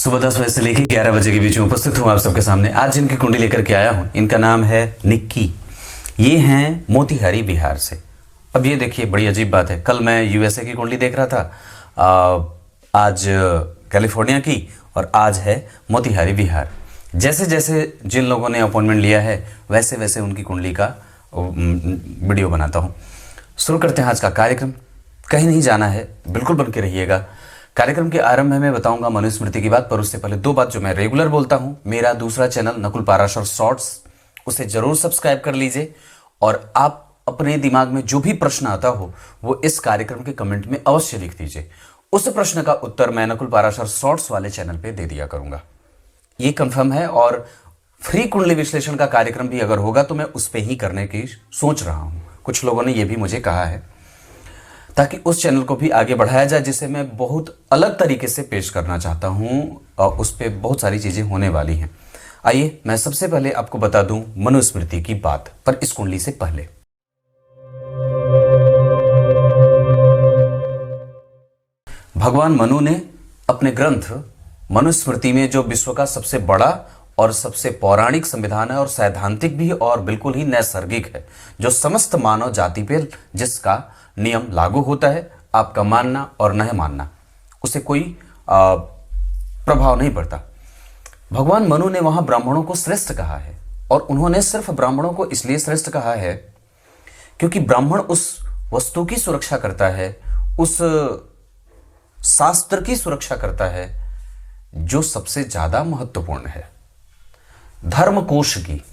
सुबह 10 बजे से लेकर 11 बजे के बीच में उपस्थित हूँ आप सबके सामने। आज जिनकी कुंडली लेकर के आया हूँ इनका नाम है निक्की। ये हैं मोतिहारी बिहार से। अब ये देखिए बड़ी अजीब बात है, कल मैं यूएसए की कुंडली देख रहा था, आज कैलिफोर्निया की, और आज है मोतिहारी बिहार। जैसे जैसे जिन लोगों ने अपॉइंटमेंट लिया है वैसे वैसे उनकी कुंडली का वीडियो बनाता हूँ। शुरू करते हैं आज का कार्यक्रम। कहीं नहीं जाना है, बिल्कुल बन के रहिएगा। कार्यक्रम के आरंभ में मैं बताऊंगा मनुस्मृति की बात, पर उससे पहले दो बात जो मैं रेगुलर बोलता हूं। मेरा दूसरा चैनल नकुल पाराशर शॉर्ट्स, उसे जरूर सब्सक्राइब कर लीजिए, और आप अपने दिमाग में जो भी प्रश्न आता हो वो इस कार्यक्रम के कमेंट में अवश्य लिख दीजिए। उस प्रश्न का उत्तर मैं नकुल पाराशर शॉर्ट्स वाले चैनल पे दे दिया करूंगा, ये कंफर्म है। और फ्री कुंडली विश्लेषण का कार्यक्रम भी अगर होगा तो मैं उस पर ही करने की सोच रहा हूं। कुछ लोगों ने यह भी मुझे कहा है, ताकि उस चैनल को भी आगे बढ़ाया जाए, जिसे मैं बहुत अलग तरीके से पेश करना चाहता हूं, और उस पर बहुत सारी चीजें होने वाली हैं। आइए मैं सबसे पहले आपको बता दूं मनुस्मृति की बात, पर इस कुंडली से पहले भगवान मनु ने अपने ग्रंथ मनुस्मृति में, जो विश्व का सबसे बड़ा और सबसे पौराणिक संविधान है, और सैद्धांतिक भी और बिल्कुल ही नैसर्गिक है, जो समस्त मानव जाति पे जिसका नियम लागू होता है, आपका मानना और नहीं मानना उसे कोई प्रभाव नहीं पड़ता। भगवान मनु ने वहां ब्राह्मणों को श्रेष्ठ कहा है, और उन्होंने सिर्फ ब्राह्मणों को इसलिए श्रेष्ठ कहा है क्योंकि ब्राह्मण उस वस्तु की सुरक्षा करता है, उस शास्त्र की सुरक्षा करता है जो सबसे ज्यादा महत्वपूर्ण है, धर्म कोश की।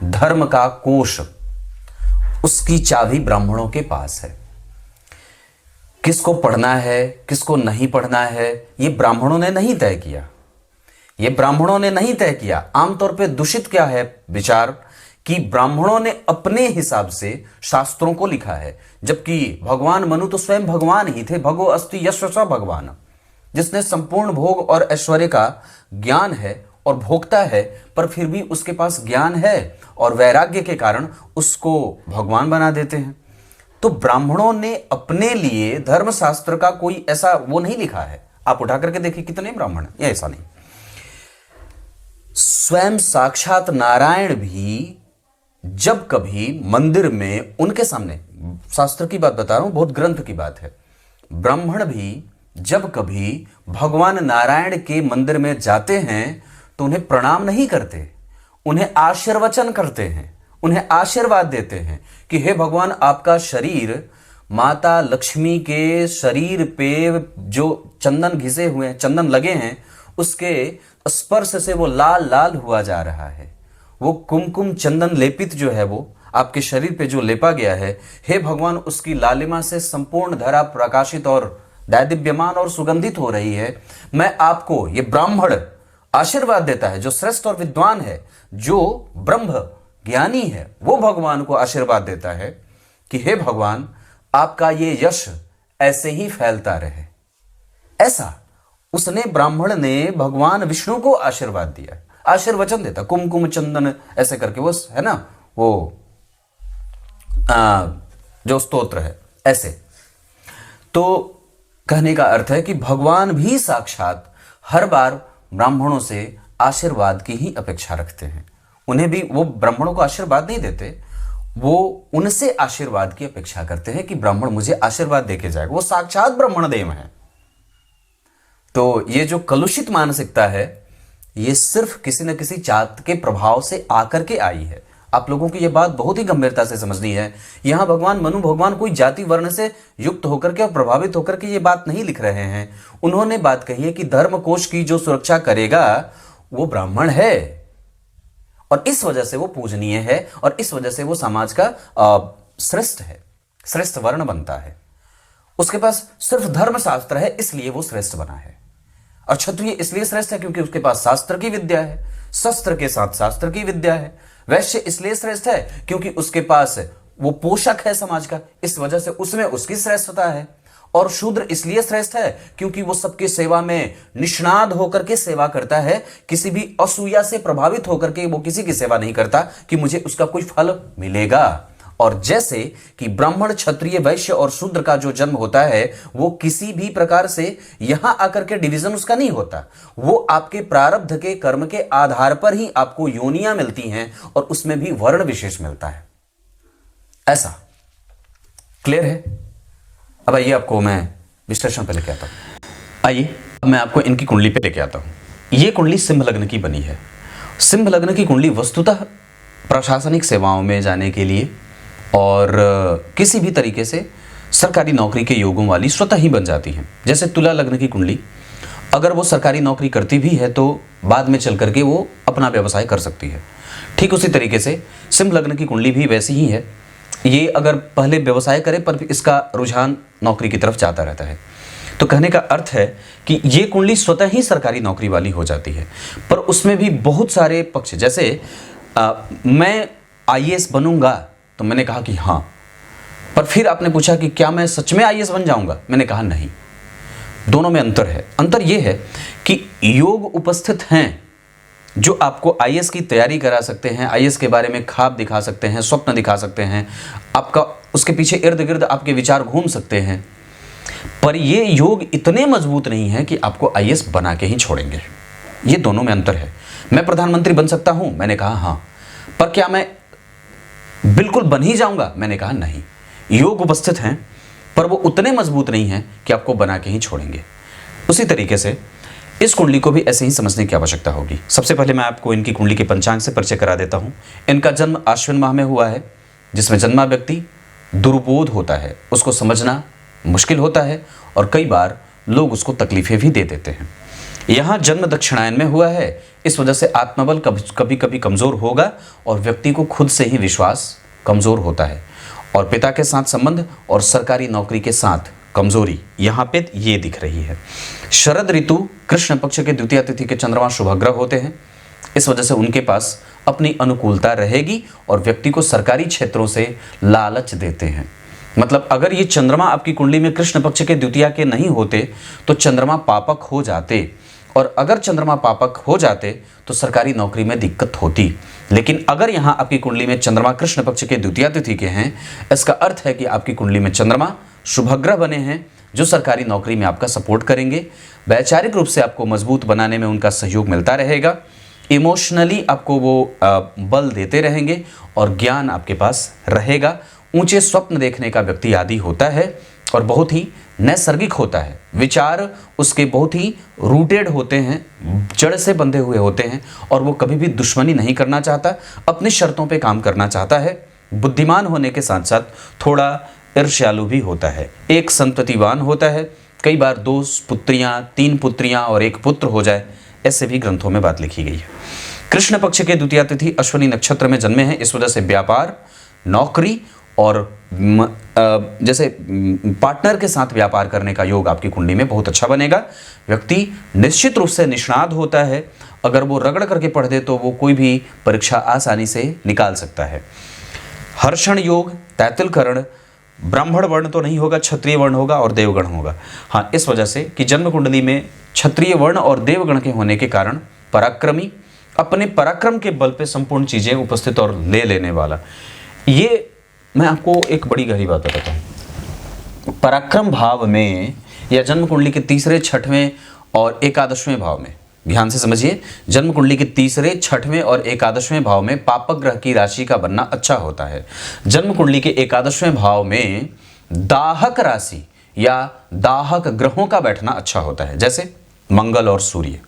धर्म का कोश, उसकी चाबी ब्राह्मणों के पास है। किसको पढ़ना है, किसको नहीं पढ़ना है, यह ब्राह्मणों ने नहीं तय किया। यह ब्राह्मणों ने नहीं तय किया। आमतौर पे दूषित क्या है विचार, कि ब्राह्मणों ने अपने हिसाब से शास्त्रों को लिखा है, जबकि भगवान मनु तो स्वयं भगवान ही थे। भगो अस्ति यशसा भगवान, जिसने संपूर्ण भोग और ऐश्वर्य का ज्ञान है और भोगता है, पर फिर भी उसके पास ज्ञान है और वैराग्य के कारण उसको भगवान बना देते हैं। तो ब्राह्मणों ने अपने लिए धर्मशास्त्र का कोई ऐसा वो नहीं लिखा है। आप उठा करके देखिए कितने ब्राह्मण हैं, ऐसा नहीं। स्वयं साक्षात नारायण भी जब कभी मंदिर में उनके सामने, शास्त्र की बात बता रहा हूं, बहुत ग्रंथ की बात है, ब्राह्मण भी जब कभी भगवान नारायण के मंदिर में जाते हैं तो उन्हें प्रणाम नहीं करते, उन्हें आशीर्वचन करते हैं, उन्हें आशीर्वाद देते हैं कि हे भगवान, आपका शरीर माता लक्ष्मी के शरीर पे जो चंदन घिसे हुए हैं, चंदन लगे हैं, उसके स्पर्श से वो लाल लाल हुआ जा रहा है। वो कुमकुम चंदन लेपित जो है वो आपके शरीर पे जो लेपा गया है, हे भगवान, उसकी लालिमा से संपूर्ण धरा प्रकाशित और दैदिव्यमान और सुगंधित हो रही है। मैं आपको, ये ब्राह्मण आशीर्वाद देता है, जो श्रेष्ठ और विद्वान है, जो ब्रह्म ज्ञानी है, वो भगवान को आशीर्वाद देता है कि हे भगवान, आपका ये यश ऐसे ही फैलता रहे। ऐसा उसने, ब्राह्मण ने भगवान विष्णु को आशीर्वाद दिया, आशीर्वचन देता, कुमकुम चंदन ऐसे करके, वो है ना, वो जो स्तोत्र है ऐसे। तो कहने का अर्थ है कि भगवान भी साक्षात हर बार ब्राह्मणों से आशीर्वाद की ही अपेक्षा रखते हैं। उन्हें भी, वो ब्राह्मणों को आशीर्वाद नहीं देते, वो उनसे आशीर्वाद की अपेक्षा करते हैं कि ब्राह्मण मुझे आशीर्वाद देके जाएगा। वो साक्षात ब्राह्मण देव है। तो ये जो कलुषित मानसिकता है, ये सिर्फ किसी न किसी जात के प्रभाव से आकर के आई है। आप लोगों को यह बात बहुत ही गंभीरता से समझनी है। यहां भगवान मनु, भगवान कोई जाति वर्ण से युक्त होकर के और प्रभावित होकर के ये बात नहीं लिख रहे हैं। उन्होंने बात कही है कि धर्म कोश की जो सुरक्षा करेगा वो ब्राह्मण है, और इस वजह से वो पूजनीय है, और इस वजह से वो समाज का श्रेष्ठ है, श्रेष्ठ वर्ण बनता है। उसके पास सिर्फ धर्मशास्त्र है, इसलिए वो श्रेष्ठ बना है। और क्षत्रिय इसलिए श्रेष्ठ है क्योंकि उसके पास शास्त्र की विद्या है, शस्त्र के साथ शास्त्र की विद्या है। वैश्य इसलिए श्रेष्ठ है क्योंकि उसके पास वो पोषक है समाज का, इस वजह से उसमें उसकी श्रेष्ठता है। और शूद्र इसलिए श्रेष्ठ है क्योंकि वो सबकी सेवा में निष्णात होकर के सेवा करता है, किसी भी असूया से प्रभावित होकर के वो किसी की सेवा नहीं करता कि मुझे उसका कोई फल मिलेगा। और जैसे कि ब्राह्मण, क्षत्रिय, वैश्य और शूद्र का जो जन्म होता है वो किसी भी प्रकार से यहां आकर के डिवीजन उसका नहीं होता, वो आपके प्रारब्ध के कर्म के आधार पर ही आपको योनियां मिलती हैं और उसमें भी वर्ण विशेष मिलता है। ऐसा क्लियर है? अब आइए आपको मैं विश्लेषण पे लेके आता हूं। आइए अब मैं आपको इनकी कुंडली पे लेके आता हूं। यह कुंडली सिंह लग्न की बनी है। सिंह लग्न की कुंडली वस्तुतः प्रशासनिक सेवाओं में जाने के लिए और किसी भी तरीके से सरकारी नौकरी के योगों वाली स्वतः ही बन जाती हैं। जैसे तुला लग्न की कुंडली, अगर वो सरकारी नौकरी करती भी है तो बाद में चल करके वो अपना व्यवसाय कर सकती है। ठीक उसी तरीके से सिंह लग्न की कुंडली भी वैसी ही है। ये अगर पहले व्यवसाय करे पर इसका रुझान नौकरी की तरफ जाता रहता है। तो कहने का अर्थ है कि ये कुंडली स्वतः ही सरकारी नौकरी वाली हो जाती है, पर उसमें भी बहुत सारे पक्ष, जैसे मैं आईएएस बनूंगा तो मैंने कहा कि हाँ, पर फिर आपने पूछा कि क्या मैं सच में आईएएस बन जाऊंगा, मैंने कहा नहीं। दोनों में अंतर है। अंतर यह है कि योग उपस्थित हैं जो आपको आईएएस की तैयारी करा सकते हैं, आईएएस के बारे में ख्वाब दिखा सकते हैं, स्वप्न दिखा सकते हैं, आपका उसके पीछे इर्द गिर्द आपके विचार घूम सकते हैं, पर ये योग इतने मजबूत नहीं है कि आपको आईएएस बना के ही छोड़ेंगे। ये दोनों में अंतर है। मैं प्रधानमंत्री बन सकता हूं, मैंने कहा हाँ, पर क्या मैं बिल्कुल बन ही जाऊंगा, मैंने कहा नहीं। योग उपस्थित हैं पर वो उतने मजबूत नहीं हैं कि आपको बना के ही छोड़ेंगे। उसी तरीके से इस कुंडली को भी ऐसे ही समझने की आवश्यकता होगी। सबसे पहले मैं आपको इनकी कुंडली के पंचांग से परिचय करा देता हूं। इनका जन्म आश्विन माह में हुआ है, जिसमें जन्मा व्यक्ति दुर्बोध होता है, उसको समझना मुश्किल होता है और कई बार लोग उसको तकलीफें भी दे देते हैं। यहाँ जन्म दक्षिणायन में हुआ है, इस वजह से आत्मबल कभी कभी कमज़ोर होगा और व्यक्ति को खुद से ही विश्वास कमज़ोर होता है। और पिता के साथ संबंध और सरकारी नौकरी के साथ कमज़ोरी यहाँ पे ये दिख रही है। शरद ऋतु कृष्ण पक्ष के द्वितीय तिथि के चंद्रमा शुभग्रह होते हैं, इस वजह से उनके पास अपनी अनुकूलता रहेगी और व्यक्ति को सरकारी क्षेत्रों से लालच देते हैं। मतलब अगर ये चंद्रमा आपकी कुंडली में कृष्ण पक्ष के द्वितीया के नहीं होते तो चंद्रमा पापक हो जाते, और अगर चंद्रमा पापक हो जाते तो सरकारी नौकरी में दिक्कत होती। लेकिन अगर यहाँ आपकी कुंडली में चंद्रमा कृष्ण पक्ष के द्वितीया तिथि के हैं, इसका अर्थ है कि आपकी कुंडली में चंद्रमा शुभग्रह बने हैं जो सरकारी नौकरी में आपका सपोर्ट करेंगे। वैचारिक रूप से आपको मजबूत बनाने में उनका सहयोग मिलता रहेगा। इमोशनली आपको वो बल देते रहेंगे और ज्ञान आपके पास रहेगा। ऊंचे स्वप्न देखने का व्यक्ति आदी होता है और बहुत ही नैसर्गिक होता है। विचार उसके बहुत ही रूटेड होते हैं, जड़ से बंधे हुए होते हैं और वो कभी भी दुश्मनी नहीं करना चाहता, अपनी शर्तों पे काम करना चाहता है। बुद्धिमान होने के साथ साथ थोड़ा ईर्ष्यालु भी होता है। एक संततिवान होता है, कई बार 2 पुत्रियां, 3 पुत्रियां और 1 पुत्र हो जाए, ऐसे भी ग्रंथों में बात लिखी गई है। कृष्ण पक्ष के द्वितीया तिथि अश्विनी नक्षत्र में जन्मे हैं, इस वजह से व्यापार, नौकरी और जैसे पार्टनर के साथ व्यापार करने का योग आपकी कुंडली में बहुत अच्छा बनेगा। व्यक्ति निश्चित रूप से निष्णात होता है, अगर वो रगड़ करके पढ़ दे तो वो कोई भी परीक्षा आसानी से निकाल सकता है। हर्षण योग, तैतिल करण, ब्राह्मण वर्ण तो नहीं होगा, क्षत्रिय वर्ण होगा और देवगण होगा। हाँ, इस वजह से कि जन्म कुंडली में क्षत्रिय वर्ण और देवगण के होने के कारण पराक्रमी, अपने पराक्रम के बल पे संपूर्ण चीजें उपस्थित और ले लेने वाला। ये मैं आपको एक बड़ी गहरी बात बताता हूँ। पराक्रम भाव में या जन्म कुंडली के तीसरे, छठवें और एकादशवें भाव में, ध्यान से समझिए, जन्म कुंडली के तीसरे, छठवें और एकादशवें भाव में पापक ग्रह की राशि का बनना अच्छा होता है। जन्म कुंडली के एकादशवें भाव में दाहक राशि या दाहक ग्रहों का बैठना अच्छा होता है, जैसे मंगल और सूर्य।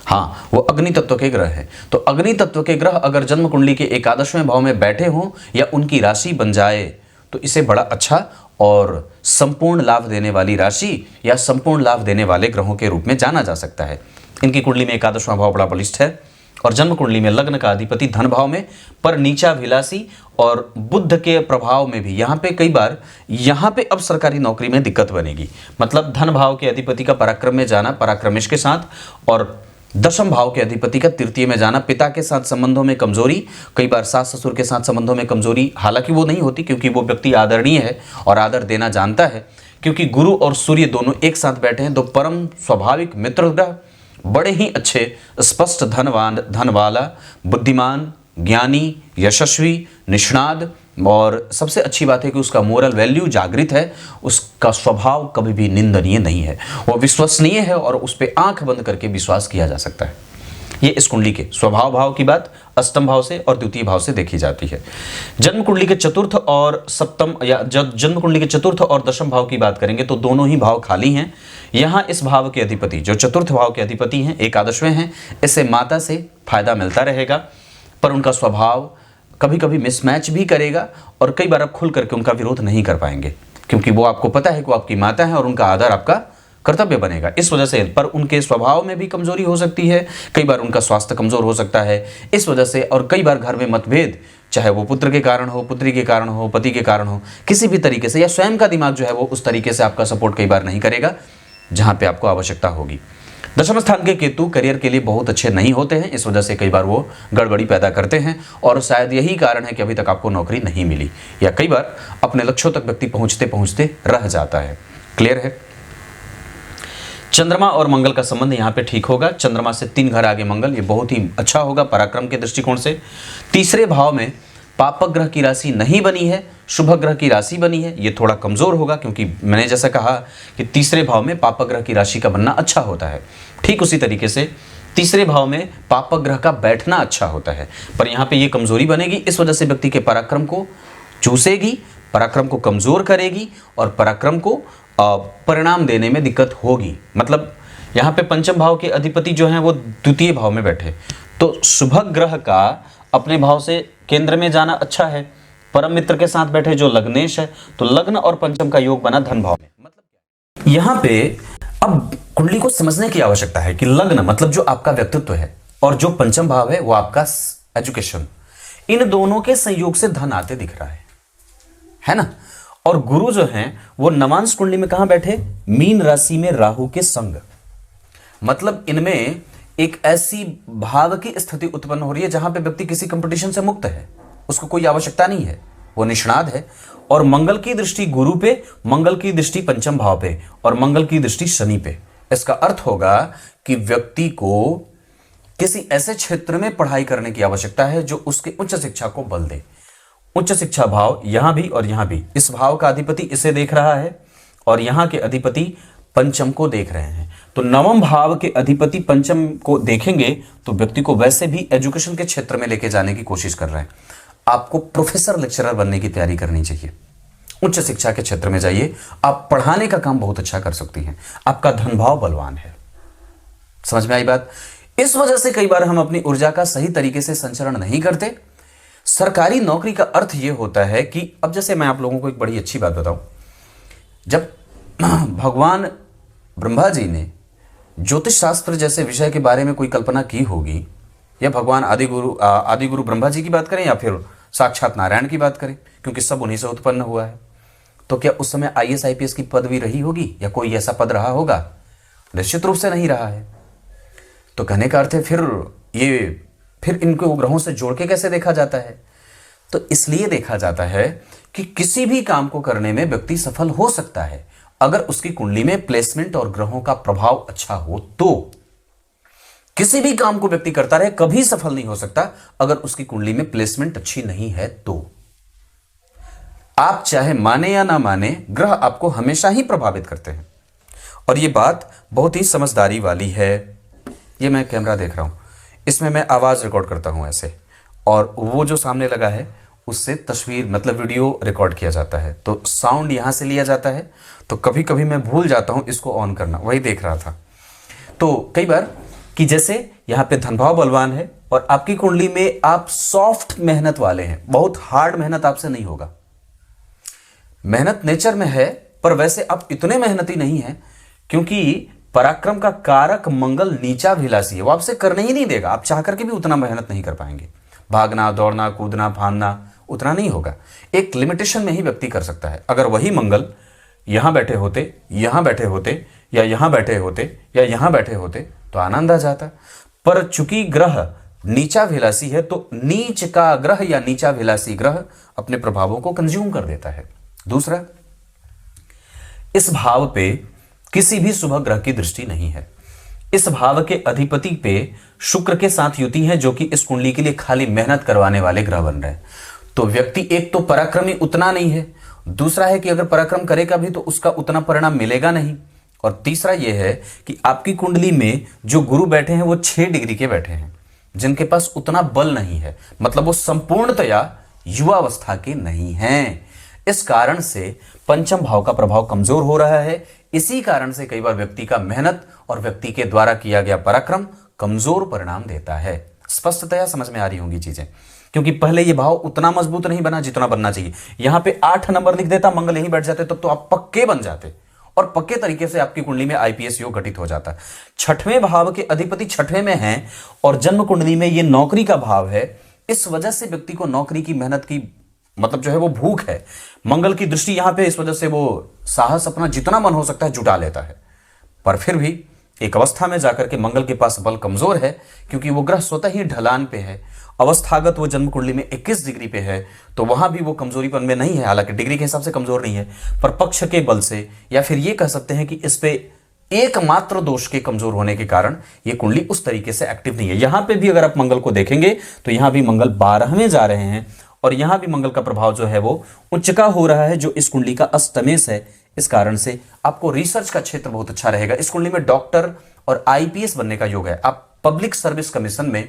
हाँ, वो अग्नि तत्व के ग्रह हैं, तो अग्नि तत्व के ग्रह अगर जन्म कुंडली के एकादशवें भाव में बैठे हों या उनकी राशि बन जाए तो इसे बड़ा अच्छा और संपूर्ण लाभ देने वाली राशि या संपूर्ण लाभ देने वाले ग्रहों के रूप में जाना जा सकता है। इनकी कुंडली में एकादशवां भाव बड़ा बलिष्ठ है और जन्म कुंडली में लग्न का अधिपति धन भाव में, पर नीचा विलासी और बुध के प्रभाव में भी यहाँ पे कई बार यहाँ पे अब सरकारी नौकरी में दिक्कत बनेगी। मतलब धन भाव के अधिपति का पराक्रम में जाना, पराक्रमेश के साथ, और दशम भाव के अधिपति का तृतीय में जाना, पिता के साथ संबंधों में कमजोरी, कई बार सास ससुर के साथ संबंधों में कमजोरी। हालांकि वो नहीं होती क्योंकि वो व्यक्ति आदरणीय है और आदर देना जानता है, क्योंकि गुरु और सूर्य दोनों एक साथ बैठे हैं, तो परम स्वाभाविक मित्र ग्रह, बड़े ही अच्छे स्पष्ट धन वाला, बुद्धिमान, ज्ञानी, यशस्वी, निष्णात, और सबसे अच्छी बात है कि उसका मोरल वैल्यू जागृत है, उसका स्वभाव कभी भी निंदनीय नहीं है, वो विश्वसनीय है और उस पर आंख बंद करके विश्वास किया जा सकता है। ये इस कुंडली के स्वभाव भाव की बात अष्टम भाव से और द्वितीय भाव से देखी जाती है। जन्म कुंडली के चतुर्थ और सप्तम या जन्म कुंडली के चतुर्थ और दशम भाव की बात करेंगे तो दोनों ही भाव खाली हैं। यहाँ इस भाव के अधिपति जो चतुर्थ भाव के अधिपति हैं एकादशवें हैं, इससे माता से फायदा मिलता रहेगा, पर उनका स्वभाव कभी कभी मिसमैच भी करेगा और कई बार आप खुल करके उनका विरोध नहीं कर पाएंगे, क्योंकि वो आपको पता है कि वो आपकी माता है और उनका आदर आपका कर्तव्य बनेगा। इस वजह से पर उनके स्वभाव में भी कमजोरी हो सकती है, कई बार उनका स्वास्थ्य कमजोर हो सकता है इस वजह से, और कई बार घर में मतभेद, चाहे वो पुत्र के कारण हो, पुत्री के कारण हो, पति के कारण हो, किसी भी तरीके से, या स्वयं का दिमाग जो है वो उस तरीके से आपका सपोर्ट कई बार नहीं करेगा जहां पे आपको आवश्यकता होगी। दशम स्थान के केतु करियर के लिए बहुत अच्छे नहीं होते हैं, इस वजह से कई बार वो गड़बड़ी पैदा करते हैं और शायद यही कारण है कि अभी तक आपको नौकरी नहीं मिली, या कई बार अपने लक्ष्यों तक व्यक्ति पहुंचते पहुंचते रह जाता है। क्लियर है। चंद्रमा और मंगल का संबंध यहाँ पे ठीक होगा। चंद्रमा से 3 घर आगे मंगल, ये बहुत ही अच्छा होगा पराक्रम के दृष्टिकोण से। तीसरे भाव में पापक ग्रह की राशि नहीं बनी है, शुभ ग्रह की राशि बनी है, ये थोड़ा कमजोर होगा, क्योंकि मैंने जैसा कहा कि तीसरे भाव में पापक ग्रह की राशि का बनना अच्छा होता है, ठीक उसी तरीके से तीसरे भाव में पापक ग्रह का बैठना अच्छा होता है, पर यहाँ पे ये कमजोरी बनेगी। इस वजह से व्यक्ति के पराक्रम को चूसेगी, पराक्रम को कमजोर करेगी और पराक्रम को परिणाम देने में दिक्कत होगी। मतलब यहाँ पे पंचम भाव के अधिपति जो हैं वो द्वितीय भाव में बैठे, तो शुभ ग्रह का अपने भाव से केंद्र में जाना अच्छा है। परम मित्र के साथ बैठे जो लग्नेश है, तो लग्न और पंचम का योग बना धन भाव में। मतलब यहाँ पे अब कुंडली को समझने की आवश्यकता है कि लग्न मतलब जो आपका व्यक्तित्व है और जो पंचम भाव है वो आपका एजुकेशन, इन दोनों के संयोग से धन आते दिख रहा है ना। और गुरु जो हैं वो नवांश कुंडली में कहां बैठे, मीन राशि में राहु के संग, मतलब इनमें एक ऐसी भाव की स्थिति उत्पन्न हो रही है जहां पे व्यक्ति किसी कंपटीशन से मुक्त है, उसको कोई आवश्यकता नहीं है, वो निष्णात है। और मंगल की दृष्टि गुरु पे, मंगल की दृष्टि पंचम भाव पे और मंगल की दृष्टि शनि पे। इसका अर्थ होगा कि व्यक्ति को किसी ऐसे क्षेत्र में पढ़ाई करने की आवश्यकता है जो उसके उच्च शिक्षा को बल दे। उच्च शिक्षा भाव यहां भी और यहां भी, इस भाव का अधिपति इसे देख रहा है और यहां के अधिपति पंचम को देख रहे हैं, तो नवम भाव के अधिपति पंचम को देखेंगे तो व्यक्ति को वैसे भी एजुकेशन के क्षेत्र में लेके जाने की कोशिश कर रहे हैं। आपको प्रोफेसर लेक्चरर बनने की तैयारी करनी चाहिए, उच्च शिक्षा के क्षेत्र में जाइए, आप पढ़ाने का काम बहुत अच्छा कर सकती हैं, आपका धन भाव बलवान है। समझ में आई बात। इस वजह से कई बार हम अपनी ऊर्जा का सही तरीके से संचरण नहीं करते। सरकारी नौकरी का अर्थ यह होता है कि अब जैसे मैं आप लोगों को एक बड़ी अच्छी बात बताऊं, जब भगवान ब्रह्मा जी ने ज्योतिष शास्त्र जैसे विषय के बारे में कोई कल्पना की होगी, या भगवान आदि गुरु ब्रह्मा जी की बात करें या फिर साक्षात नारायण की बात करें, क्योंकि सब उन्हीं से उत्पन्न हुआ है, तो क्या उस समय IAS IPS की पदवी रही होगी या कोई ऐसा पद रहा होगा? निश्चित रूप से नहीं रहा है। तो कहने का अर्थ है फिर इनको ग्रहों से जोड़ के कैसे देखा जाता है? तो इसलिए देखा जाता है कि किसी भी काम को करने में व्यक्ति सफल हो सकता है अगर उसकी कुंडली में प्लेसमेंट और ग्रहों का प्रभाव अच्छा हो। तो किसी भी काम को व्यक्ति करता रहे, कभी सफल नहीं हो सकता अगर उसकी कुंडली में प्लेसमेंट अच्छी नहीं है। तो आप चाहे माने या ना माने, ग्रह आपको हमेशा ही प्रभावित करते हैं, और यह बात बहुत ही समझदारी वाली है। ये मैं कैमरा देख रहा हूं, इसमें मैं आवाज रिकॉर्ड करता हूं ऐसे, और वो जो सामने लगा है उससे तस्वीर मतलब वीडियो रिकॉर्ड किया जाता है, तो साउंड यहां से लिया जाता है। तो कभी कभी मैं भूल जाता हूं इसको ऑन करना, वही देख रहा था। तो कई बार कि जैसे यहाँ पे धनभाव बलवान है और आपकी कुंडली में आप सॉफ्ट मेहनत वाले हैं, बहुत हार्ड मेहनत आपसे नहीं होगा, मेहनत नेचर में है, पर वैसे आप इतने मेहनती नहीं है, क्योंकि पराक्रम का कारक मंगल नीचा भिलासी है, वो आपसे करने ही नहीं देगा। आप चाह करके भी उतना मेहनत नहीं कर पाएंगे, भागना दौड़ना कूदना फांदना उतना नहीं होगा, एक लिमिटेशन में ही व्यक्ति कर सकता है। अगर वही मंगल यहां बैठे होते, यहां बैठे होते, या यहां बैठे होते, या यहां बैठे होते तो आनंद आ जाता, पर चूंकि ग्रह नीचा भिलासी है तो नीच का ग्रह या नीचा भिलासी ग्रह अपने प्रभावों को कंज्यूम कर देता है। दूसरा, इस भाव पे किसी भी शुभ ग्रह की दृष्टि नहीं है। इस भाव के अधिपति पे शुक्र के साथ युति है, जो कि इस कुंडली के लिए खाली मेहनत करवाने वाले ग्रह बन रहे हैं। तो व्यक्ति एक तो पराक्रमी उतना नहीं है, दूसरा है कि अगर पराक्रम करेगा भी तो उसका उतना परिणाम मिलेगा नहीं, और तीसरा यह है कि आपकी कुंडली में जो गुरु बैठे हैं वो 6 डिग्री के बैठे हैं, जिनके पास उतना बल नहीं है, मतलब वो संपूर्णतया युवावस्था के नहीं हैं। इस कारण से पंचम भाव का प्रभाव कमजोर हो रहा है। इसी कारण से कई बार व्यक्ति का मेहनत और व्यक्ति के द्वारा किया गया पराक्रम कमजोर परिणाम देता है। स्पष्टतया समझ में आ रही होंगी चीजें, क्योंकि पहले ये भाव उतना मजबूत नहीं बना जितना बनना चाहिए। यहां पे 8 नंबर लिख देता, मंगल यहीं बैठ जाते, तब तो आप पक्के बन जाते और पक्के तरीके से आपकी कुंडली में आईपीएस योग घटित हो जाता। 6वें भाव के अधिपति 6वें में हैं और जन्म कुंडली में ये नौकरी का भाव है। इस वजह से व्यक्ति को नौकरी की मेहनत की मतलब जो है वो भूख है। मंगल की दृष्टि यहां पे, इस वजह से वो साहस अपना जितना मन हो सकता है जुटा लेता है, पर फिर भी एक अवस्था में जाकर के मंगल के पास बल कमजोर है, क्योंकि वो ग्रह स्वतः ही ढलान पे है। अवस्थागत वो जन्म कुंडली में 21 डिग्री पे है, तो वहां भी वो कमजोरीपन में नहीं है, हालांकि डिग्री के हिसाब से कमजोर नहीं है, पर पक्ष के बल से, या फिर ये कह सकते हैं कि इस पे एकमात्र दोष के कमजोर होने के कारण ये कुंडली उस तरीके से एक्टिव नहीं है। यहां पे भी अगर आप मंगल को देखेंगे तो यहां भी मंगल 12वें जा रहे हैं और यहां भी मंगल का प्रभाव जो है वो उच्चका हो रहा है, जो इस कुंडली का अष्टमेश है। इस कारण से आपको रिसर्च का क्षेत्र बहुत अच्छा रहेगा। इस कुंडली में डॉक्टर और आईपीएस बनने का योग है। आप पब्लिक सर्विस कमीशन में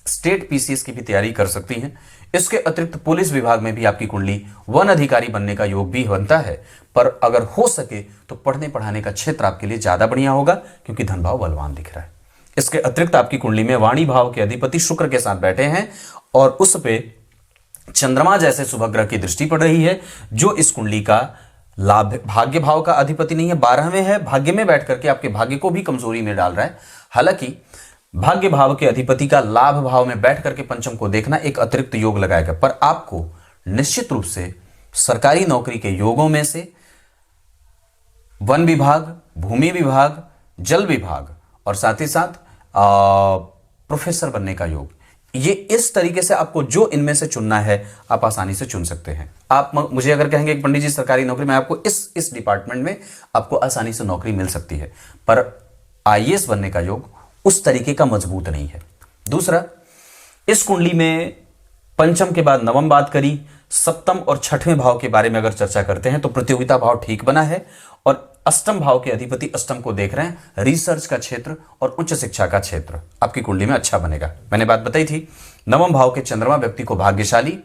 स्टेट पीसीएस की भी तैयारी कर सकती हैं। इसके अतिरिक्त पुलिस विभाग में भी आपकी कुंडली वन अधिकारी बनने का योग भी बनता है, पर अगर हो सके तो पढ़ने पढ़ाने का क्षेत्र आपके लिए ज्यादा बढ़िया होगा, क्योंकि धन भाव बलवान दिख रहा है। इसके अतिरिक्त आपकी कुंडली में वाणी भाव के अधिपति शुक्र के साथ बैठे हैं और उस पे चंद्रमा जैसे शुभ ग्रह की दृष्टि पड़ रही है, जो इस कुंडली का लाभ, भाग्य भाव का अधिपति नहीं है, 12वें है, भाग्य में बैठ करके आपके भाग्य को भी कमजोरी में डाल रहा है। हालांकि भाग्य भाव के अधिपति का लाभ भाव में बैठ करके पंचम को देखना एक अतिरिक्त योग लगाएगा, पर आपको निश्चित रूप से सरकारी नौकरी के योगों में से वन विभाग, भूमि विभाग, जल विभाग और साथ ही साथ प्रोफेसर बनने का योग, ये इस तरीके से आपको जो इनमें से चुनना है आप आसानी से चुन सकते हैं। आप मुझे अगर कहेंगे कि पंडित जी सरकारी नौकरी में आपको इस डिपार्टमेंट में आपको आसानी से नौकरी मिल सकती है, पर आईएएस बनने का योग उस तरीके का मजबूत नहीं है। दूसरा, इस कुंडली में पंचम के बाद नवम बात करी, सप्तम और 6वें भाव के बारे में अगर चर्चा करते हैं तो प्रतियोगिता भाव ठीक बना है और अष्टम भाव के अधिपति अष्टम को देख रहे हैं, रिसर्च का क्षेत्र और उच्च शिक्षा का क्षेत्र आपकी कुंडली में अच्छा बनेगा। मैंने बात बताई थी, नवम भाव के चंद्रमा व्यक्ति को भाग्यशाली,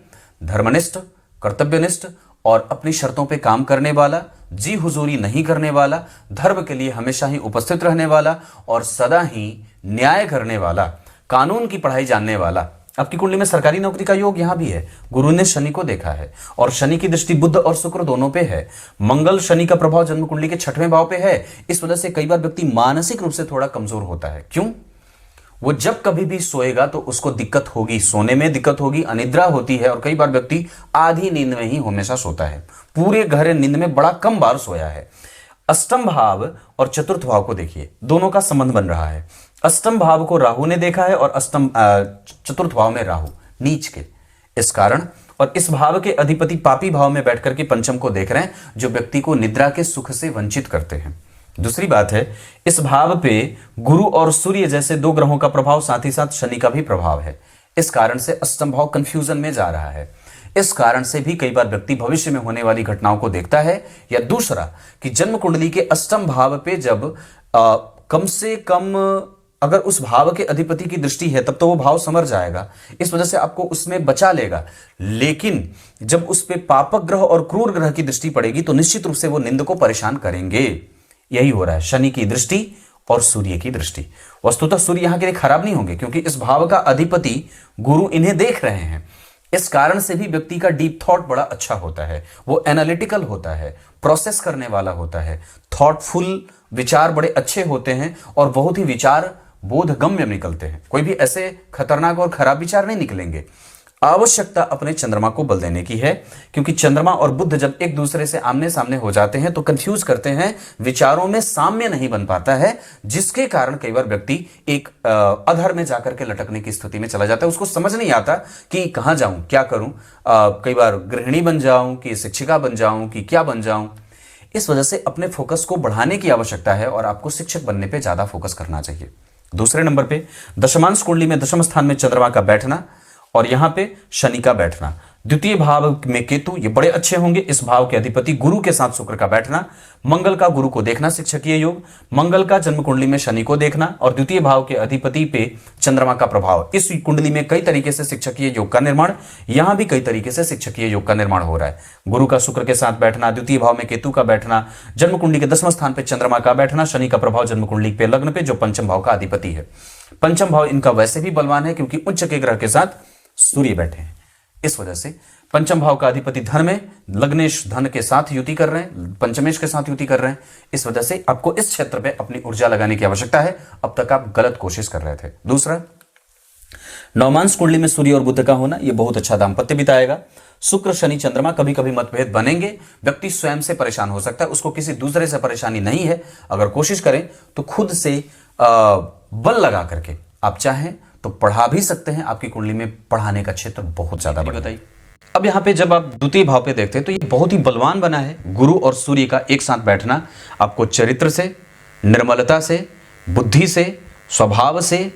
धर्मनिष्ठ, कर्तव्यनिष्ठ और अपनी शर्तों पे काम करने वाला, जी हुजूरी नहीं करने वाला, धर्म के लिए हमेशा ही उपस्थित रहने वाला और सदा ही न्याय करने वाला, कानून की पढ़ाई जानने वाला। आपकी कुंडली में सरकारी नौकरी का योग यहां भी है। गुरु ने शनि को देखा है और शनि की दृष्टि बुध और शुक्र दोनों पे है। मंगल शनि का प्रभाव जन्म कुंडली के 6वें भाव पे है। इस वजह से कई बार व्यक्ति मानसिक रूप से थोड़ा कमजोर होता है। क्यों? वो जब कभी भी सोएगा तो उसको दिक्कत होगी, सोने में दिक्कत होगी, अनिद्रा होती है और कई बार व्यक्ति आधी नींद में ही हमेशा सोता है। पूरे गहरे नींद में बड़ा कम बार सोया है। अष्टम भाव और चतुर्थ भाव को देखिए, दोनों का संबंध बन रहा है। अष्टम भाव को राहु ने देखा है और चतुर्थ भाव में राहु नीच के, इस कारण और इस भाव के अधिपति पापी भाव में बैठ करके पंचम को देख रहे हैं, जो व्यक्ति को निद्रा के सुख से वंचित करते हैं। दूसरी बात है, इस भाव पे गुरु और सूर्य जैसे 2 ग्रहों का प्रभाव, साथ ही साथ शनि का भी प्रभाव है। इस कारण से अष्टम भाव कंफ्यूजन में जा रहा है। इस कारण से भी कई बार व्यक्ति भविष्य में होने वाली घटनाओं को देखता है। या दूसरा कि जन्म कुंडली के अष्टम भाव पे जब कम से कम अगर उस भाव के अधिपति की दृष्टि है तब तो वो भाव समर जाएगा, इस वजह से आपको उसमें बचा लेगा। लेकिन जब उस पे पापक ग्रह और क्रूर ग्रह की दृष्टि पड़ेगी तो निश्चित रूप से वो निंद को परेशान करेंगे। यही हो रहा है, शनि की दृष्टि और सूर्य की दृष्टि। वस्तुतः सूर्य यहां के लिए खराब नहीं होंगे, क्योंकि इस भाव का अधिपति गुरु इन्हें देख रहे हैं। इस कारण से भी व्यक्ति का डीप थॉट बड़ा अच्छा होता है, वो एनालिटिकल होता है, प्रोसेस करने वाला होता है, थॉटफुल, विचार बड़े अच्छे होते हैं और बहुत ही विचार बोधगम्य निकलते हैं। कोई भी ऐसे खतरनाक और खराब विचार नहीं निकलेंगे। आवश्यकता अपने चंद्रमा को बल देने की है, क्योंकि चंद्रमा और बुध जब एक दूसरे से आमने सामने हो जाते हैं तो कंफ्यूज करते हैं, विचारों में साम्य नहीं बन पाता है, जिसके कारण कई बार व्यक्ति एक अधर में जाकर के लटकने की स्थिति में चला जाता है। उसको समझ नहीं आता कि कहां जाऊं, क्या करूं, कई बार गृहिणी बन जाऊं कि शिक्षिका बन जाऊं कि क्या बन जाऊं। इस वजह से अपने फोकस को बढ़ाने की आवश्यकता है और आपको शिक्षक बनने पर ज्यादा फोकस करना चाहिए। दूसरे नंबर पे दशमांश कुंडली में दशम स्थान में चंद्रमा का बैठना और यहां पे शनि का बैठना, द्वितीय भाव में केतु, ये बड़े अच्छे होंगे। इस भाव के अधिपति गुरु के साथ शुक्र का बैठना, मंगल का गुरु को देखना शिक्षकीय योग, मंगल का जन्म कुंडली में शनि को देखना और द्वितीय भाव के अधिपति पे चंद्रमा का प्रभाव। इस कुंडली में कई तरीके से शिक्षकीय योग का निर्माण, यहां भी कई तरीके से शिक्षकीय योग का निर्माण हो रहा है। गुरु का शुक्र के साथ बैठना, द्वितीय भाव में केतु का बैठना, जन्म कुंडली के 10वें स्थान पर चंद्रमा का बैठना, शनि का प्रभाव जन्म कुंडली पे लग्न पे जो पंचम भाव का अधिपति है। पंचम भाव इनका वैसे भी बलवान है क्योंकि उच्च के ग्रह के साथ सूर्य बैठे हैं। इस वजह से पंचम भाव का अधिपति धन में लग्नेश धन के साथ युति कर रहे हैं, पंचमेश के साथ युति कर रहे हैं। इस वजह से आपको इस क्षेत्र पे अपनी ऊर्जा लगाने की आवश्यकता है। अब तक आप गलत कोशिश कर रहे थे। दूसरा, नवमांश कुंडली में सूर्य और बुध का होना, यह बहुत अच्छा दाम्पत्य बिताएगा। शुक्र शनि चंद्रमा, कभी कभी मतभेद बनेंगे, व्यक्ति स्वयं से परेशान हो सकता है, उसको किसी दूसरे से परेशानी नहीं है। अगर कोशिश करें तो खुद से बल लगा करके आप चाहें तो पढ़ा भी सकते हैं। आपकी कुंडली में पढ़ाने का क्षेत्र बहुत ज्यादा बड़ा। बताइए, अब यहाँ पे जब आप द्वितीय भाव पे देखते हैं तो ये बहुत ही बलवान बना है। गुरु और सूर्य का एक साथ बैठना आपको चरित्र से, निर्मलता से, बुद्धि से, स्वभाव से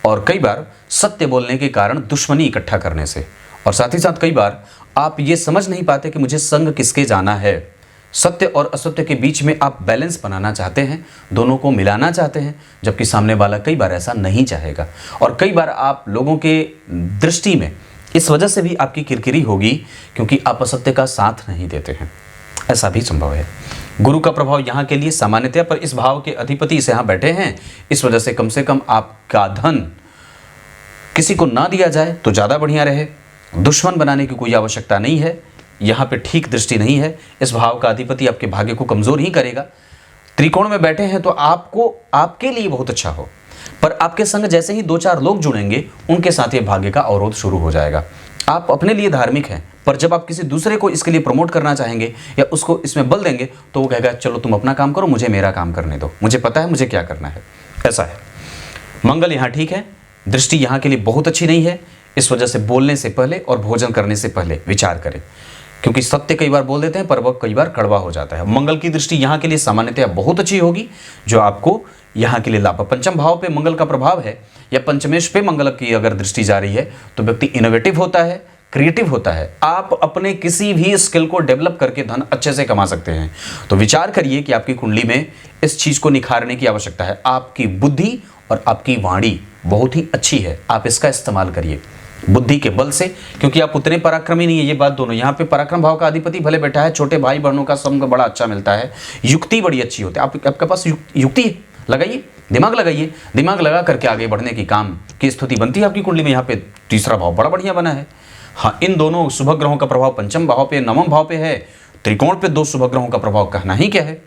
और कई बार सत्य बोलने के कारण दुश्मनी इकट्ठा करने से, और साथ ही साथ कई बार आप ये समझ नहीं पाते कि मुझे संग किसके जाना है। सत्य और असत्य के बीच में आप बैलेंस बनाना चाहते हैं, दोनों को मिलाना चाहते हैं, जबकि सामने वाला कई बार ऐसा नहीं चाहेगा। और कई बार आप लोगों के दृष्टि में इस वजह से भी आपकी किरकिरी होगी क्योंकि आप असत्य का साथ नहीं देते हैं, ऐसा भी संभव है। गुरु का प्रभाव यहाँ के लिए सामान्यतया, पर इस भाव के अधिपति इसे यहाँ बैठे हैं, इस वजह से कम आपका धन किसी को ना दिया जाए तो ज़्यादा बढ़िया रहे। दुश्मन बनाने की कोई आवश्यकता नहीं है, यहाँ पे ठीक दृष्टि नहीं है। इस भाव का अधिपति आपके भाग्य को कमजोर ही करेगा। त्रिकोण में बैठे हैं तो आपको आपके लिए बहुत अच्छा हो, पर आपके संग जैसे ही 2-4 लोग जुड़ेंगे उनके साथ ये भाग्य का अवरोध शुरू हो जाएगा। आप अपने लिए धार्मिक हैं, पर जब आप किसी दूसरे को इसके लिए प्रमोट करना चाहेंगे या उसको इसमें बल देंगे तो वो कहेगा चलो तुम अपना काम करो, मुझे मेरा काम करने दो, मुझे पता है मुझे क्या करना है। ऐसा है। मंगल यहाँ ठीक है, दृष्टि यहाँ के लिए बहुत अच्छी नहीं है। इस वजह से बोलने से पहले और भोजन करने से पहले विचार करें, क्योंकि सत्य कई बार बोल देते हैं पर वह कई बार कड़वा हो जाता है। मंगल की दृष्टि यहाँ के लिए सामान्यतया बहुत अच्छी होगी, जो आपको यहाँ के लिए लाभ। पंचम भाव पे मंगल का प्रभाव है या पंचमेश पे मंगल की अगर दृष्टि जा रही है तो व्यक्ति इनोवेटिव होता है, क्रिएटिव होता है। आप अपने किसी भी स्किल को डेवलप करके धन अच्छे से कमा सकते हैं। तो विचार करिए कि आपकी कुंडली में इस चीज को निखारने की आवश्यकता है। आपकी बुद्धि और आपकी वाणी बहुत ही अच्छी है, आप इसका इस्तेमाल करिए बुद्धि के बल से, क्योंकि आप उतने पराक्रमी नहीं है, ये बात दोनों। यहाँ पे पराक्रम भाव का अधिपति भले बैठा है, छोटे भाई बहनों का संग बड़ा अच्छा मिलता है, युक्ति बड़ी अच्छी होती है। आपके पास युक्ति है, लगाइए, दिमाग लगाइए, दिमाग लगा करके आगे बढ़ने की काम की स्थिति बनती है आपकी कुंडली में। यहाँ पे तीसरा भाव बड़ा बढ़िया बना है। हाँ, इन दोनों शुभ ग्रहों का प्रभाव पंचम भाव पे, नवम भाव पे है। त्रिकोण पे 2 शुभ ग्रहों का प्रभाव कहना ही क्या है,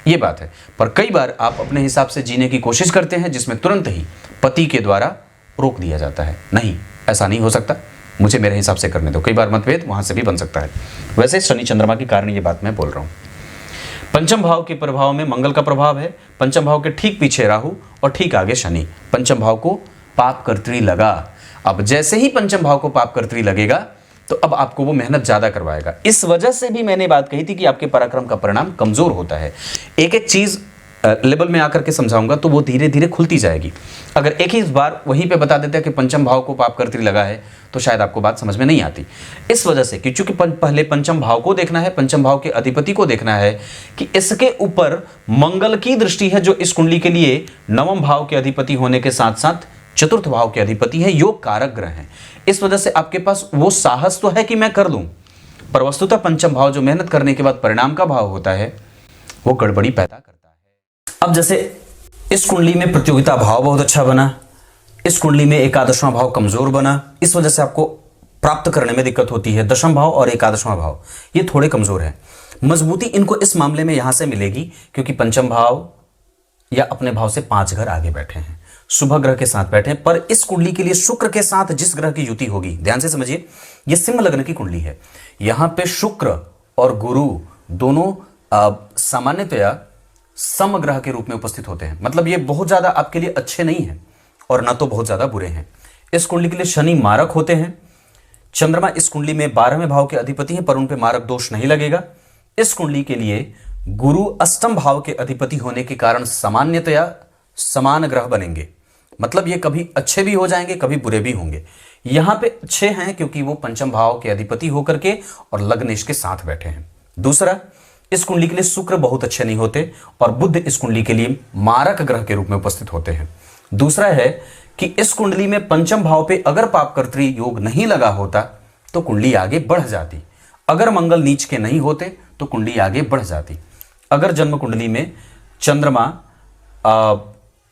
ये बात है। पर कई बार आप अपने हिसाब से जीने की कोशिश करते हैं जिसमें तुरंत ही पति के द्वारा रोक दिया जाता है। नहीं, ऐसा नहीं हो सकता, मुझे मेरे हिसाब से करने दो। कई बार मतभेद वहां से भी बन सकता है। वैसे शनि चंद्रमा के कारण ये बात मैं बोल रहा हूं। पंचम भाव के प्रभाव में मंगल का प्रभाव है। पंचम भाव के ठीक पीछे राहु और ठीक आगे शनि। पंचम भाव को पाप कर्त्री लगा। अब जैसे ही पंचम भाव को पाप कर्त्री लगेगा तो अब आपको वो मेहनत ज्यादा करवाएगा। इस वजह से भी मैंने बात कही थी कि आपके पराक्रम का परिणाम कमजोर होता है। एक एक चीज लेवल में आकर के समझाऊंगा तो वो धीरे धीरे खुलती जाएगी। अगर एक ही बार वहीं पे बता देते हैं कि पंचम भाव को पाप कर्त्री लगा है तो शायद आपको बात समझ में नहीं आती। इस वजह से कि चूंकि पहले पंचम भाव को देखना है, पंचम भाव के अधिपति को देखना है कि इसके ऊपर मंगल की दृष्टि है, जो इस कुंडली के लिए नवम भाव के अधिपति होने के साथ साथ चतुर्थ भाव के अधिपति है, योग कारक ग्रह हैं। इस वजह से आपके पास वो साहस तो है कि मैं कर लूं, पर वस्तुतः पंचम भाव जो मेहनत करने के बाद परिणाम का भाव होता है वो गड़बड़ी पैदा करता है। अब जैसे इस कुंडली में प्रतियोगिता भाव बहुत अच्छा बना, इस कुंडली में एकादशवां भाव कमजोर बना, इस वजह से आपको प्राप्त करने में दिक्कत होती है। दशम भाव और एकादशवां भाव ये थोड़े कमजोर हैं। मजबूती इनको इस मामले में यहां से मिलेगी क्योंकि पंचम भाव या अपने भाव से 5 घर आगे बैठे हैं, शुभ ग्रह के साथ बैठे हैं। पर इस कुंडली के लिए शुक्र के साथ जिस ग्रह की युति होगी, ध्यान से समझिए, यह सिंह लग्न की कुंडली है। यहां पे शुक्र और गुरु दोनों सामान्यतया समग्रह के रूप में उपस्थित होते हैं। मतलब ये बहुत ज्यादा आपके लिए अच्छे नहीं हैं और ना तो बहुत ज्यादा बुरे हैं। इस कुंडली के लिए शनि मारक होते हैं। चंद्रमा इस कुंडली में 12वें भाव के अधिपति हैं, पर उन पे मारक दोष नहीं लगेगा। इस कुंडली के लिए गुरु अष्टम भाव के अधिपति होने के कारण सामान्यतया समान ग्रह बनेंगे, मतलब ये कभी अच्छे भी हो जाएंगे, कभी बुरे भी होंगे। यहां पे अच्छे हैं क्योंकि वो पंचम भाव के अधिपति होकर के और लग्नेश के साथ बैठे हैं। दूसरा, इस कुंडली के लिए शुक्र बहुत अच्छे नहीं होते और बुध इस कुंडली के लिए मारक ग्रह के रूप में उपस्थित होते हैं। दूसरा है कि इस कुंडली में पंचम भाव पे अगर पापकर्त्री योग नहीं लगा होता तो कुंडली आगे बढ़ जाती। अगर मंगल नीच के नहीं होते तो कुंडली आगे बढ़ जाती। अगर जन्म कुंडली में चंद्रमा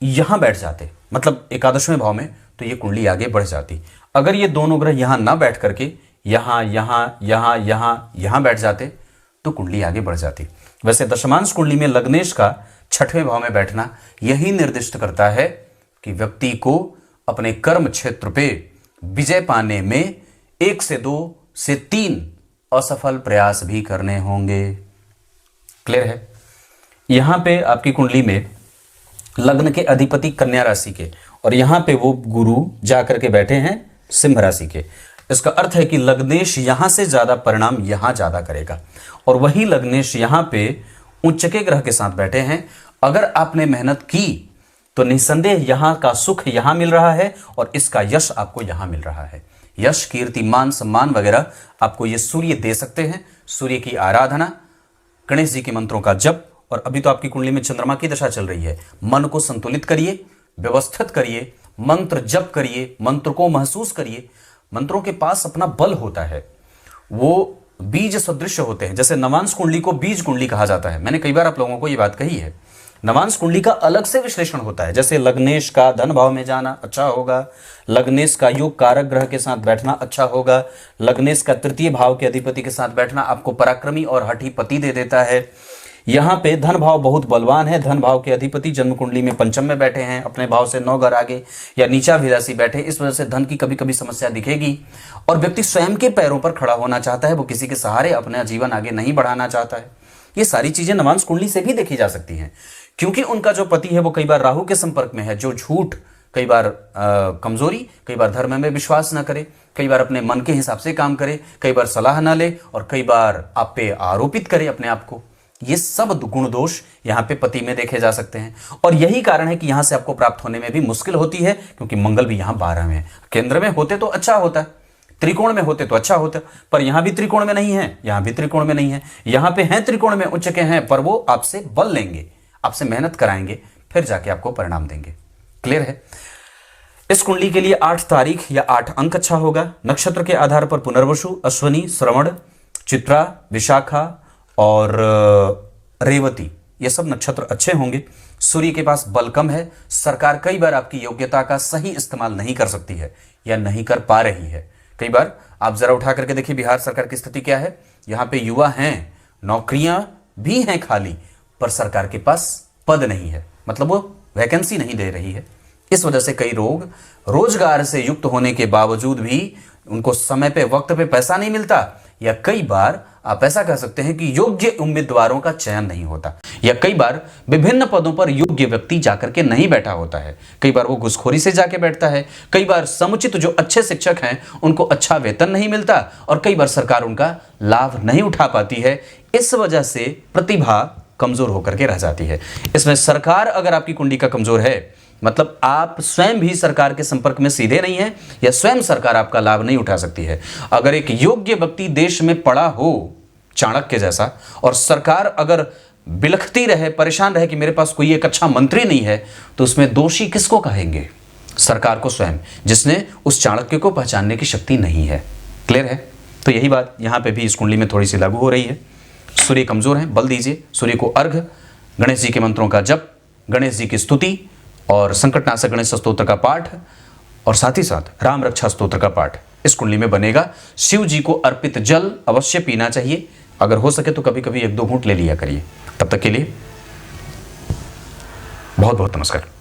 यहां बैठ जाते, मतलब एकादशवें भाव में, तो ये कुंडली आगे बढ़ जाती। अगर ये दोनों ग्रह यहां ना बैठ करके यहां बैठ जाते तो कुंडली आगे बढ़ जाती। वैसे दशमांश कुंडली में लग्नेश का छठवें भाव में बैठना यही निर्दिष्ट करता है कि व्यक्ति को अपने कर्म क्षेत्र पे विजय पाने में 1 से 2 से 3 असफल प्रयास भी करने होंगे। क्लियर है? यहां पे आपकी कुंडली में लग्न के अधिपति कन्या राशि के और यहां पे वो गुरु जाकर के बैठे हैं सिंह राशि के। इसका अर्थ है कि लग्नेश यहां से ज्यादा परिणाम यहां ज्यादा करेगा और वही लग्नेश यहां पे उच्च के ग्रह के साथ बैठे हैं। अगर आपने मेहनत की तो निसंदेह यहां का सुख यहां मिल रहा है और इसका यश आपको यहां मिल रहा है। यश, कीर्ति, मान, सम्मान वगैरह आपको ये सूर्य दे सकते हैं। सूर्य की आराधना, गणेश जी के मंत्रों का जप, और अभी तो आपकी कुंडली में चंद्रमा की दशा चल रही है। मन को संतुलित करिए, व्यवस्थित करिए, मंत्र जप करिए, मंत्र को महसूस करिए। मंत्रों के पास अपना बल होता है, वो बीज सदृश होते हैं। जैसे नवांश कुंडली को बीज कुंडली कहा जाता है। मैंने कई बार आप लोगों को ये बात कही है। नवांश कुंडली का अलग से विश्लेषण होता है। जैसे लग्नेश का धन भाव में जाना अच्छा होगा, लग्नेश का योग कारक ग्रह के साथ बैठना अच्छा होगा, लग्नेश का तृतीय भाव के अधिपति के साथ बैठना आपको पराक्रमी और हठी पति दे देता है। यहाँ पे धन भाव बहुत बलवान है। धन भाव के अधिपति जन्म कुंडली में पंचम में बैठे हैं, अपने भाव से 9 घर आगे या नीचा भी बैठे, इस वजह से धन की कभी कभी समस्या दिखेगी और व्यक्ति स्वयं के पैरों पर खड़ा होना चाहता है, वो किसी के सहारे अपना जीवन आगे नहीं बढ़ाना चाहता है। ये सारी चीजें नवांश कुंडली से भी देखी जा सकती हैं, क्योंकि उनका जो पति है वो कई बार राहु के संपर्क में है, जो झूठ, कई बार कमजोरी, कई बार धर्म में विश्वास न करे, कई बार अपने मन के हिसाब से काम करे, कई बार सलाह न ले और कई बार आप पे आरोपित करे अपने आप को। ये सब गुण दोष यहाँ पे पति में देखे जा सकते हैं और यही कारण है कि यहाँ से आपको प्राप्त होने में भी मुश्किल होती है, क्योंकि मंगल भी यहाँ 12 में है। केंद्र में होते तो अच्छा होता है, त्रिकोण में होते तो अच्छा होता, पर यहां भी त्रिकोण में नहीं है, यहां भी त्रिकोण में नहीं है। यहां पे हैं त्रिकोण में, उच्च के हैं, पर वो आपसे बल लेंगे, आपसे मेहनत कराएंगे, फिर जाके आपको परिणाम देंगे। क्लियर है? इस कुंडली के लिए 8 तारीख या 8 अंक अच्छा होगा। नक्षत्र के आधार पर पुनर्वसु, अश्वनी, श्रवण, चित्रा, विशाखा और रेवती, ये सब नक्षत्र अच्छे होंगे। सूर्य के पास बल कम है। सरकार कई बार आपकी योग्यता का सही इस्तेमाल नहीं कर सकती है या नहीं कर पा रही है। कई बार आप जरा उठा करके देखिए बिहार सरकार की स्थिति क्या है। यहाँ पे युवा हैं, नौकरियां भी हैं खाली, पर सरकार के पास पद नहीं है, मतलब वो वैकेंसी नहीं दे रही है। इस वजह से कई लोग रोजगार से युक्त होने के बावजूद भी उनको समय पे, वक्त पे पैसा नहीं मिलता, या कई बार आप ऐसा कह सकते हैं कि योग्य उम्मीदवारों का चयन नहीं होता, या कई बार विभिन्न पदों पर योग्य व्यक्ति जाकर के नहीं बैठा होता है। कई बार वो घुसखोरी से जाके बैठता है, कई बार समुचित जो अच्छे शिक्षक हैं उनको अच्छा वेतन नहीं मिलता और कई बार सरकार उनका लाभ नहीं उठा पाती है। इस वजह से प्रतिभा कमजोर होकर के रह जाती है। इसमें सरकार अगर आपकी कुंडली का कमजोर है, मतलब आप स्वयं भी सरकार के संपर्क में सीधे नहीं है या स्वयं सरकार आपका लाभ नहीं उठा सकती है। अगर एक योग्य व्यक्ति देश में पड़ा हो चाणक्य जैसा, और सरकार अगर बिलखती रहे, परेशान रहे कि मेरे पास कोई एक अच्छा मंत्री नहीं है, तो उसमें दोषी किसको कहेंगे? सरकार को स्वयं, जिसने उस चाणक्य को पहचानने की शक्ति नहीं है। क्लियर है? तो यही बात यहाँ पे भी इस कुंडली में थोड़ी सी लागू हो रही है। सूर्य कमजोर है, बल दीजिए। सूर्य को अर्घ, गणेश जी के मंत्रों का जप, गणेश जी की स्तुति और संकटनाशक गणेश स्तोत्र का पाठ और साथ ही साथ राम रक्षा स्तोत्र का पाठ इस कुंडली में बनेगा। शिव जी को अर्पित जल अवश्य पीना चाहिए, अगर हो सके तो कभी कभी 1-2 घूंट ले लिया करिए। तब तक के लिए बहुत बहुत नमस्कार।